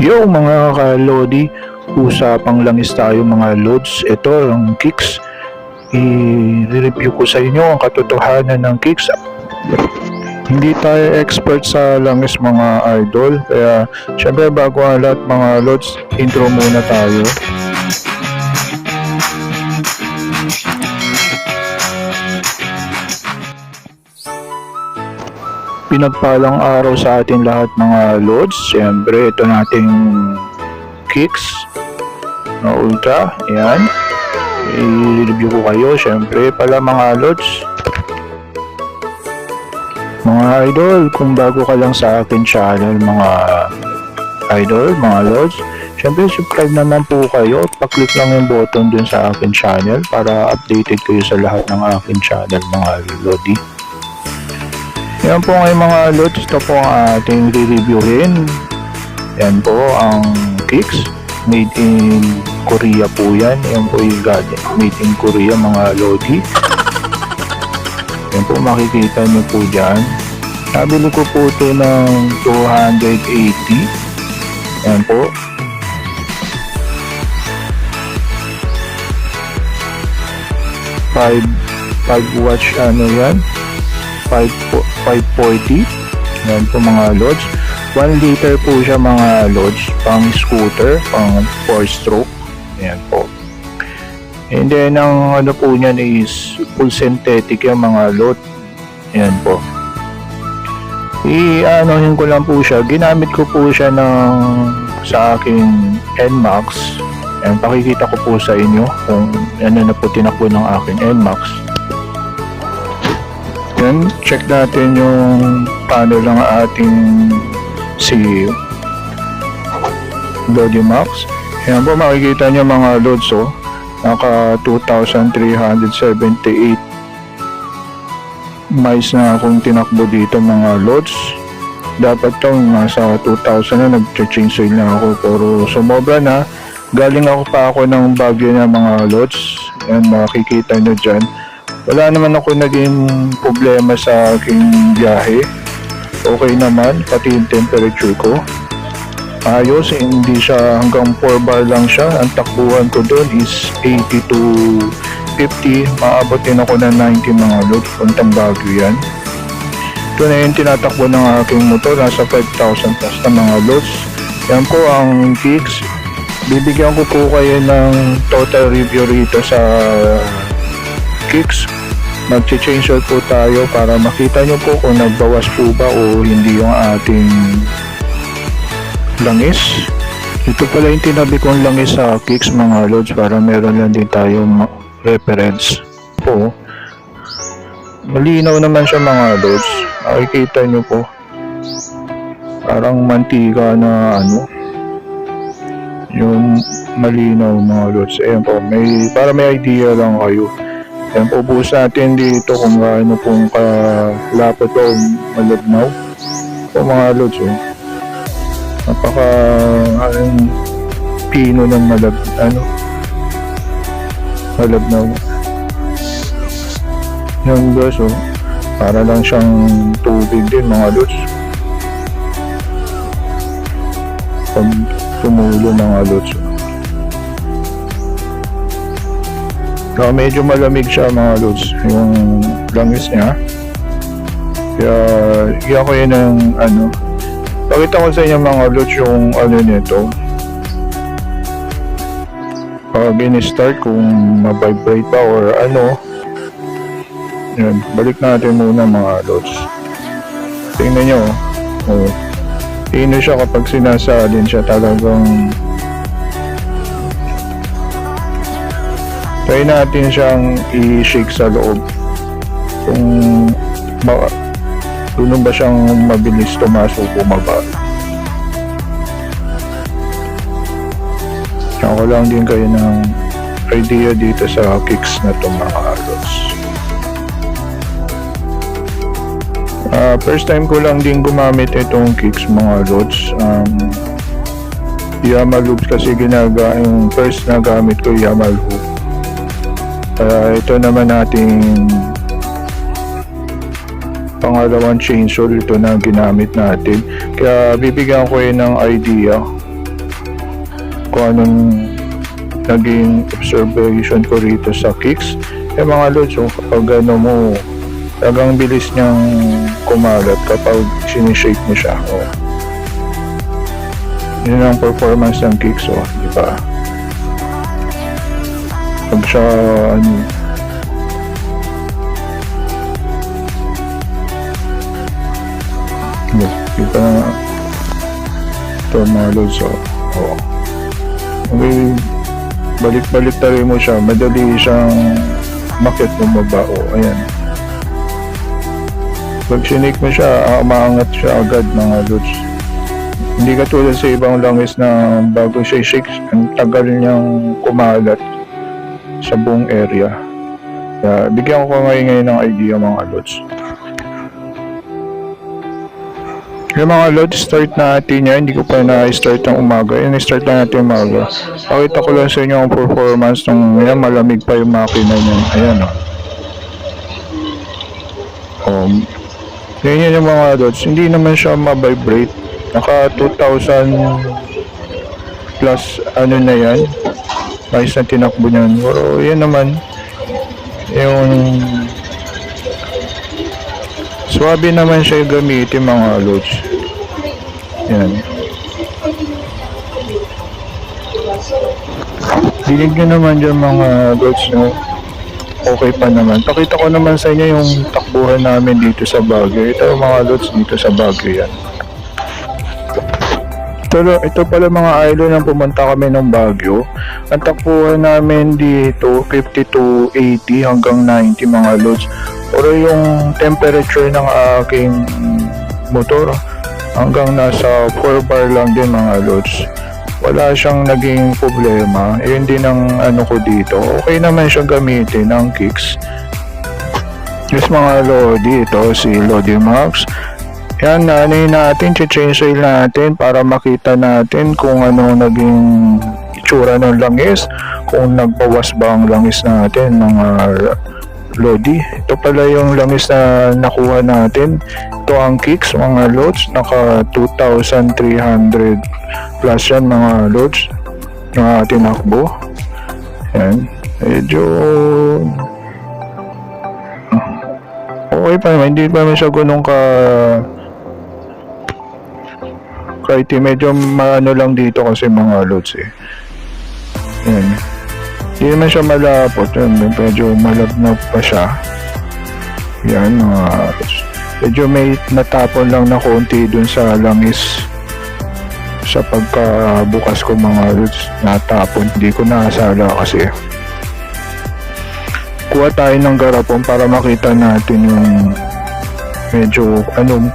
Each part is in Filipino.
Yo mga ka-Lodi, usapang langis tayo mga Lods. Ito ang Kicks. I-review ko sa inyo ang katotohanan ng Kicks. Hindi tayo expert sa langis mga idol. Kaya syempre bago ang lahat mga Lods, intro muna tayo. Pinagpalang araw sa atin lahat mga Lods. Siyempre ito nating Kicks na Ultra. Ayan. I-review ko kayo. Siyempre pala mga Lods. Mga idol, kung bago ka lang sa akin channel mga idol, mga Lods, siyempre subscribe naman po kayo. Paklik lang yung button dun sa akin channel para updated kayo sa lahat ng akin channel mga Lodi. Yan po ngayon mga Lods, ito po ang ating re-reviewin. Yan po ang Kicks. Made in Korea po yan. Yan po yung made in Korea mga Lodi. Yan po makikita nyo po dyan. Nabili ko po ito ng 280. Yan po. Five watch ano yan. 540. Yan po mga Lods. 1 liter po siya mga Lods. Pang scooter, pang 4 stroke. Yan po. And then ang ano po niyan is full synthetic yung mga Lods. Yan po. I-anohin ko lang po siya. Ginamit ko po siya sa aking NMAX. Yan, pakikita ko po sa inyo kung ano na po tinakbo ng aking NMAX. Yan, check natin yung paano lang ating si Lodi Max. Yan po makikita nyo mga Lods, naka 2,378 miles na akong tinakbo dito mga Lods. Dapat to nasa 2,000 na, nag-change oil na ako pero sumobra na. Galing ako ng Baguio na mga Lods. Yan makikita nyo dyan. Wala naman ako naging problema sa aking biyahe. Okay naman, pati yung temperature ko. Ayos, hindi siya hanggang 4 bar lang siya. Ang takbuhan ko doon is 80 to 50. Maabot din ako ng 90 mga Lods. Puntang Baguio yan. Ito na yung tinatakbo ng aking motor. Nasa 5,000 plus na mga Lods. Yan po ang Kicks. Bibigyan ko po kayo ng total review rito sa Kicks. Mag-change oil po tayo para makita nyo po kung nagbawas po ba o hindi yung ating langis. Ito pala yung tinabi kong langis sa Kicks mga Lods para meron lang din tayong reference po. Malinaw naman siya mga Lods. Makikita nyo po parang mantika na ano yung malinaw mga Lods. Ayan po, para may idea lang kayo. Ayan po, buhos natin dito kung gaano pong kalapot o malabnaw po mga Lods. Napaka pino ng malabnaw. Yung guys, para lang siyang tubig din mga Lods. Pag tumulo mga Lods. Medyo malamig siya mga Lods, yung langis niya. Kaya iyan ko yun ng ano. Pakita ko sa inyo mga Lods yung ano nito. Pag in-start kung ma-vibrate pa or ano. Yan, balik natin muna mga Lods. Tingnan nyo. Tingnan siya kapag sinasalin siya talagang. Try natin siyang i-shake sa loob. Kung doon ba siyang mabilis tumaas o bumaba. Kaya ko lang din kayo ng idea dito sa Kicks na ito mga Lods. First time ko lang din gumamit itong Kicks mga Lods. Yamal loops kasi yung first na gamit ko Yamal hoop. Ito naman nating pangalawang chainsaw ito na ginamit natin. Kaya bibigyan ko yun ng idea kung anong naging observation ko rito sa kicks. Mga lods, kapag ano mo, talagang bilis niyang kumalat kapag sinishake mo siya. Yun ang performance ng kicks, di ba? Pag siya, kita na ito mga lods, okay, balik-balik tayo mo siya, madali siyang makit bumaba, ayan. Pag sinake mo siya, umaangat siya agad mga lods. Hindi katulad sa ibang langis na bago siya shake, ang tagal niyang kumalat sa buong area. Kaya bigyan ko ngayon ng idea mga lods. Yung mga load, start natin yan. Hindi ko pa na-start ng umaga. Yan, start na natin umaga. Pakita ko lang sa inyo ang performance ng yan, malamig pa yung makina niyan. Ayan, yan yung mga loads. Hindi naman siya ma-vibrate. Naka 2,000 plus ano na yan. Ayos na tinakbo niyan. Pero yan naman, yung swabe naman siya gamitin mga loads. Yan. Dinig nyo naman dyan mga loads, no? Okay pa naman. Pakita ko naman sa inyo yung takbuhan namin dito sa Baguio. Ito mga loads dito sa Baguio yan. Ito pala mga idol nang pumunta kami ng Baguio. Ang takbuhan namin dito 50 to 80 hanggang 90 mga loads. Pero yung temperature ng aking motor hanggang nasa 4 bar lang din mga loads. Wala siyang naging problema. Yun din ang ano ko dito. Okay naman siya gamitin ng kicks. Yes mga Lodi, ito si Lodi Max. Yan, natin, change oil natin para makita natin kung ano naging itsura ng langis, kung nagbawas ba ang langis natin mga Lodi. Ito pala yung langis na nakuha natin. Ito ang kicks mga loads, naka 2,300 plus yan mga loads na tinakbo. Yan, medyo okay pa naman, hindi pa naman siya ganun kahit medyo maano lang dito kasi mga loads yan, hindi naman siya malapot, medyo malabnab pa siya. Yan mga loads, medyo may natapon lang na konti dun sa langis sa pagkabukas ko mga loads, natapon, hindi ko nakasala kasi. Kuha tayo ng garapon para makita natin yung medyo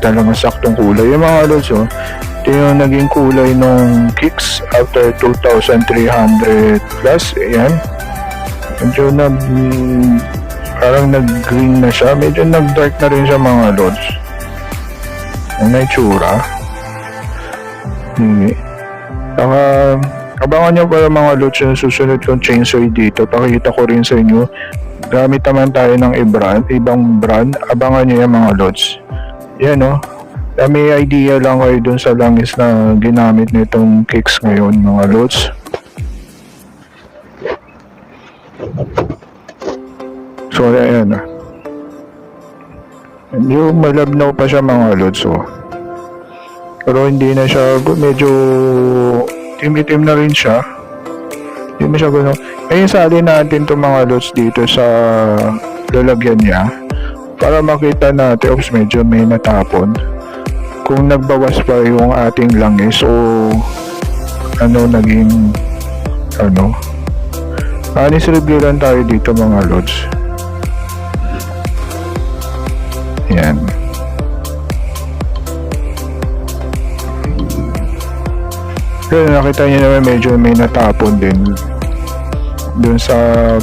talagang saktong kulay yung mga loads. Ito yung naging kulay ng kicks after 2,300 plus. Ayan, medyo parang nag-green na siya, medyo nag-dark na rin siya mga loads. Ang naitsura. Saka abangan nyo para mga loads yung susunod kong chainsaw dito. Pakita ko rin sa inyo. Gamit naman tayo ng ibang brand. Abangan nyo yung mga loads. Yan may idea lang kayo dun sa langis na ginamit nitong kicks ngayon mga loads. So ayan medyo malabnaw pa siya mga loads. Pero hindi na siya, medyo itim na rin siya. Hindi mo siya gano'n. Ngayon salin natin itong mga loads dito sa lalagyan niya para makita natin, medyo may natapon, kung nagbawas pa yung ating langis o naging honest review lang tayo dito mga loads. Yan. Kaya nakita niyo naman medyo may natapon din dun sa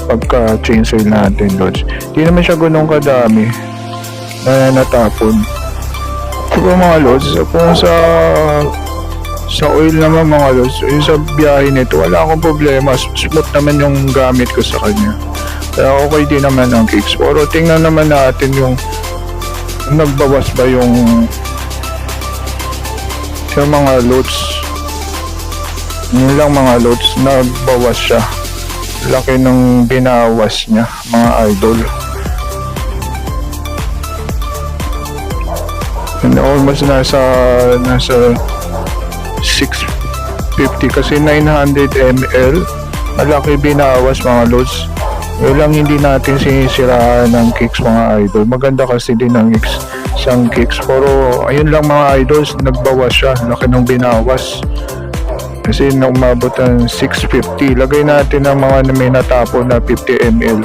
pagka-change oil natin loads. Hindi naman siya ganun kadami na natapon. So mga loads, kung sa oil naman mga loads, yung sa biyahe nito wala akong problema, smooth naman yung gamit ko sa kanya. Kaya okay din naman ang kicks. Pero tingnan naman natin yung nagbawas ba yung mga loads Yun lang mga loads, nagbawas siya. Laki ng binawas niya mga idol. And almost nasa 650 kasi 900 ml. Malaki binawas mga loads. Yun lang hindi natin sinisiraan ng kicks mga idol. Maganda kasi din ng isang kicks. Pero ayun lang mga idols, nagbawas siya. Laki ng binawas. Kasi na umabot ng 650. Lagay natin ang mga may natapon na 50 ml.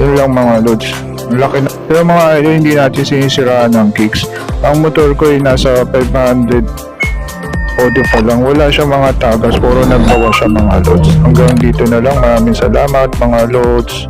Yun lang mga loads. Laki na. Pero mga idol, hindi natin sinisiraan ng kicks. Ang motor ko ay nasa 500 audio pa lang. Wala siya mga tagas. Puro nagbawas siya mga loads. Hanggang dito na lang. Maraming salamat mga loads.